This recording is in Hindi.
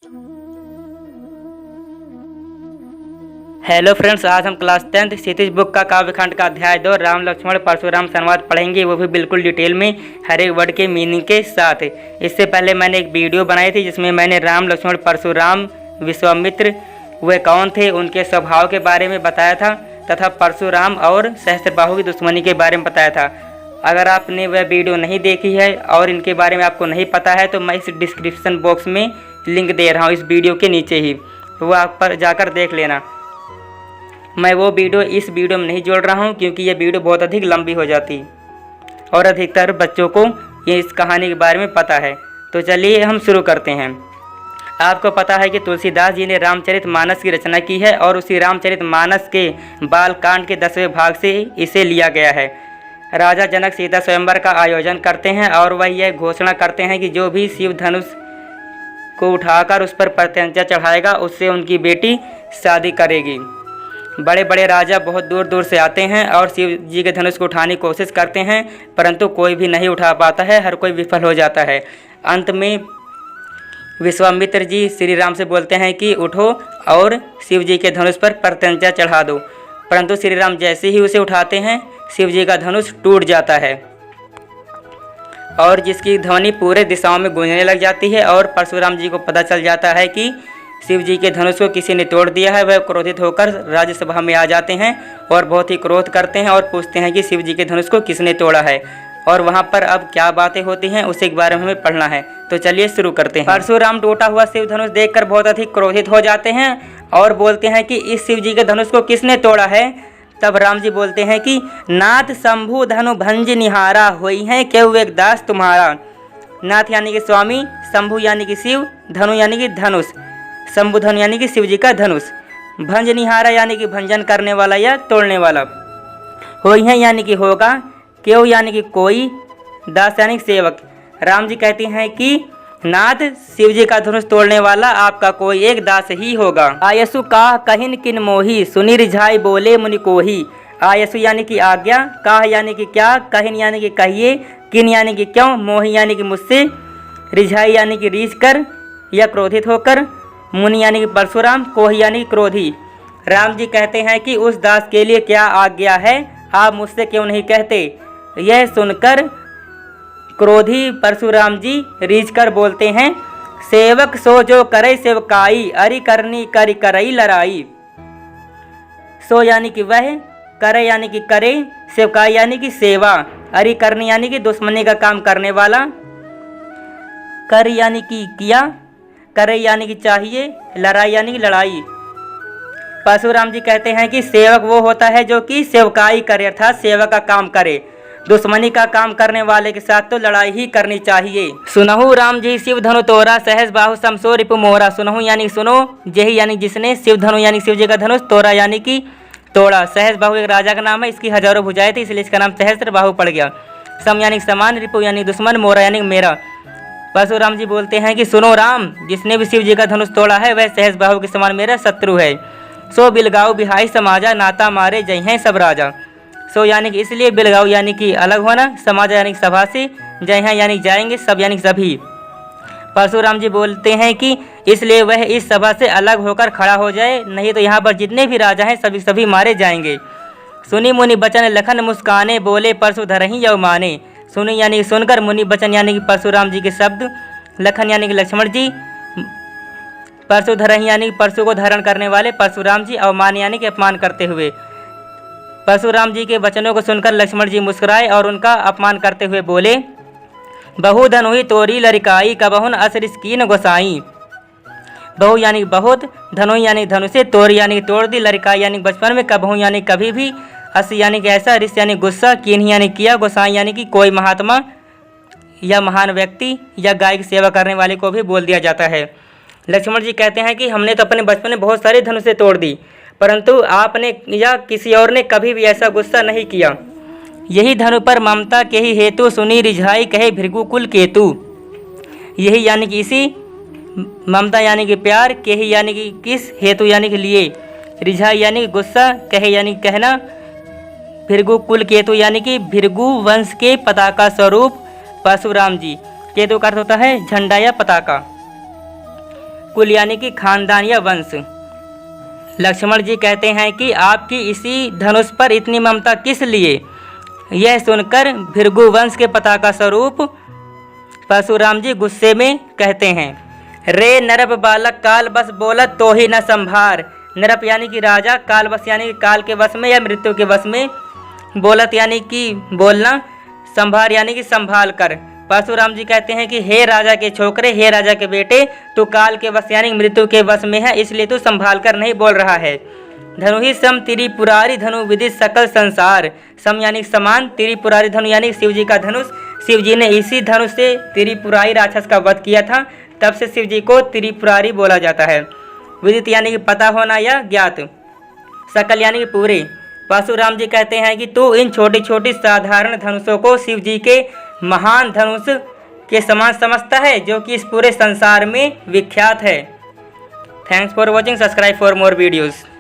हेलो फ्रेंड्स, आज हम क्लास 10th क्षितिज बुक का काव्यखंड का अध्याय 2 राम लक्ष्मण परशुराम संवाद पढ़ेंगे, वो भी बिल्कुल डिटेल में हर एक वर्ड के मीनिंग के साथ। इससे पहले मैंने एक वीडियो बनाई थी जिसमें मैंने राम लक्ष्मण परशुराम विश्वामित्र वे कौन थे, उनके स्वभाव के बारे में बताया था तथा परशुराम और सहस्त्रबाहु की दुश्मनी के बारे में बताया था। अगर आपने वह वीडियो नहीं देखी है और इनके बारे में आपको नहीं पता है तो मैं इस डिस्क्रिप्शन बॉक्स में लिंक दे रहा हूँ, इस वीडियो के नीचे ही, वो आप पर जाकर देख लेना। मैं वो वीडियो इस वीडियो में नहीं जोड़ रहा हूँ क्योंकि ये वीडियो बहुत अधिक लंबी हो जाती और अधिकतर बच्चों को ये इस कहानी के बारे में पता है। तो चलिए हम शुरू करते हैं। आपको पता है कि तुलसीदास जी ने रामचरितमानस की रचना की है और उसी रामचरितमानस के बालकांड के 10वें भाग से इसे लिया गया है। राजा जनक सीता स्वयंवर का आयोजन करते हैं और वह यह घोषणा करते हैं कि जो भी शिव धनुष को उठाकर उस पर प्रत्यंचा चढ़ाएगा उससे उनकी बेटी शादी करेगी। बड़े बड़े राजा बहुत दूर दूर से आते हैं और शिव जी के धनुष को उठाने की कोशिश करते हैं, परंतु कोई भी नहीं उठा पाता है, हर कोई विफल हो जाता है। अंत में विश्वामित्र जी श्री राम से बोलते हैं कि उठो और शिव जी के धनुष पर प्रत्यंचा चढ़ा दो, परंतु श्री राम जैसे ही उसे उठाते हैं शिव जी का धनुष टूट जाता है और जिसकी ध्वनि पूरे दिशाओं में गूंजने लग जाती है और परशुराम जी को पता चल जाता है कि शिव जी के धनुष को किसी ने तोड़ दिया है। वह क्रोधित होकर राज्यसभा में आ जाते हैं और बहुत ही क्रोध करते हैं और पूछते हैं कि शिव जी के धनुष को किसने तोड़ा है और वहाँ पर अब क्या बातें होती हैं उसी के बारे में हमें पढ़ना है। तो चलिए शुरू करते हैं। परशुराम टूटा हुआ शिव धनुष देखकर बहुत अधिक क्रोधित हो जाते हैं और बोलते हैं कि इस शिव जी के धनुष को किसने तोड़ा है। तब राम जी बोलते हैं कि नाथ शंभु धनु भंज निहारा होई है क्यों एक दास तुम्हारा। नाथ यानी कि स्वामी, शंभु यानी कि शिव, धनु यानी कि धनुष, शंभु धनु यानी कि शिव जी का धनुष, भंज निहारा यानी कि भंजन करने वाला या तोड़ने वाला, होई है यानी कि होगा, क्यों यानी कि कोई, दास यानी कि सेवक। राम जी कहते हैं कि नाथ शिव जी का धनुष तोड़ने वाला आपका कोई एक दास ही होगा। आयसु काह कहिन किन मोही सुनी रिझाई बोले मुनि कोही। आयसु यानी कि आज्ञा, काह यानी कि क्या, कहिन यानी कि कहिए, किन यानी कि क्यों, मोही यानी कि मुझसे, रिझाई यानी कि रीझ कर या क्रोधित होकर, मुनि यानी कि परशुराम, कोही यानी कि क्रोधी। राम जी कहते हैं कि उस दास के लिए क्या आज्ञा है, आप मुझसे क्यों नहीं कहते। यह सुनकर क्रोधी परशुराम जी रीझ कर बोलते हैं सेवक सो जो करे सेवकाई, अरि करनी करी करई लड़ाई। सो यानी कि वह, करे यानी कि करे, सेवकाई यानी कि सेवा, अरि करनी यानी कि दुश्मनी का काम करने वाला, कर यानी कि किया, करे यानी कि चाहिए, लड़ाई यानी कि लड़ाई। परशुराम जी कहते हैं कि सेवक वो होता है जो कि सेवकाई करे अर्थात सेवा का काम करे। दुश्मनी का काम करने वाले के साथ तो लड़ाई ही करनी चाहिए। सुनहु राम जी शिव धनु तोरा सहस बाहु समसो रिपु मोरा। सुनहु यानी सुनो, जही यानी जिसने, शिव धनु यानी शिव जी का धनुष, तोरा यानी कि तोड़ा। सहस बाहु एक राजा का नाम है, इसकी हजारों भुजाएं थी इसलिए इसका नाम सहस्त्र बाहु पड़ गया। सम यानी समान, रिपु यानी दुश्मन, मोरा यानी मेरा। परशुराम जी बोलते हैं कि सुनो राम, जिसने भी शिव जी का धनुष तोड़ा है वह सहस बाहु के समान मेरा शत्रु है। सो बिलगाऊ बिहाई समाजा, नाता मारे जय हैं सब राजा। सो यानी कि इसलिए, बिलगाऊ यानी कि अलग होना, समाजा यानी कि सभा से, जय हैं यानी जाएंगे, सब यानी सभी। परशुराम जी बोलते हैं कि इसलिए वह इस सभा से अलग होकर खड़ा हो जाए, नहीं तो यहाँ पर जितने भी राजा हैं सभी सभी मारे जाएंगे। सुनी मुनि बचन लखन मुस्काने, बोले परशु धरहि यौ माने। सुनी यानी कि सुनकर, मुनि बचन यानी कि परशुराम जी के शब्द, लखन यानी कि लक्ष्मण जी, परशु धरहि यानी कि परशु को धारण करने वाले परशुराम जी, अवमान यानी कि अपमान करते हुए। परशुराम जी के वचनों को सुनकर लक्ष्मण जी मुस्कुराए और उनका अपमान करते हुए बोले बहु धनुहि तोरी लरिकाई, कबहुन असरिस कीन गोसाई। बहु यानी बहुत, धनु यानी धनुषे, तोरी यानी तोड़ दी, लरिकाई यानी बचपन में, कबहू यानी कभी भी, अस यानी कि ऐसा, रिस यानी गुस्सा, कीन यानी किया, गोसाई यानी कि कोई महात्मा या महान व्यक्ति या गाय की सेवा करने वाले को भी बोल दिया जाता है। लक्ष्मण जी कहते हैं कि हमने तो अपने बचपन में बहुत सारे धनुषे तोड़ दी, परंतु आपने या किसी और ने कभी भी ऐसा गुस्सा नहीं किया। यही धनु पर ममता के ही हेतु सुनी रिझाई कहे भृगु कुल केतु। यही यानी कि इसी, ममता यानी कि प्यार, के ही यानी कि किस, हेतु यानी कि लिए, रिझाई यानी कि गुस्सा, कहे यानी कहना, भृगु कुल केतु यानी कि भृगु वंश के पताका स्वरूप परशुराम जी। केतु का अर्थ होता है झंडा या पताका। कुल यानी कि खानदान या वंश। लक्ष्मण जी कहते हैं कि आपकी इसी धनुष पर इतनी ममता किस लिए। यह सुनकर भृगु वंश के पताका स्वरूप परशुराम जी गुस्से में कहते हैं, रे नरप बालक काल बस बोलत तो ही न संभार। नरप यानी कि राजा, काल बस यानी कि काल के वश में या मृत्यु के वश में, बोलत यानी कि बोलना, संभार यानी कि संभाल कर। परशुराम जी कहते हैं कि हे राजा के छोकरे, हे राजा के बेटे, तू काल के वश यानी मृत्यु के वश में है, इसलिए तू संभाल कर नहीं बोल रहा है। धनु ही सम त्रिपुरारी धनु विदित सकल संसार। सम यानी समान, त्रिपुरारी धनु यानी शिव जी का धनुष। शिव जी ने इसी धनुष से त्रिपुरारी राक्षस का वध किया था, तब से शिव जी को त्रिपुरारी बोला जाता है। विदित यानी कि पता होना या ज्ञात। सकल यानी कि पूरे। परशुराम जी कहते हैं कि तू इन छोटी छोटी साधारण धनुषों को शिव जी के महान धनुष के समान समझता है, जो कि इस पूरे संसार में विख्यात है। Thanks for watching, subscribe for more videos.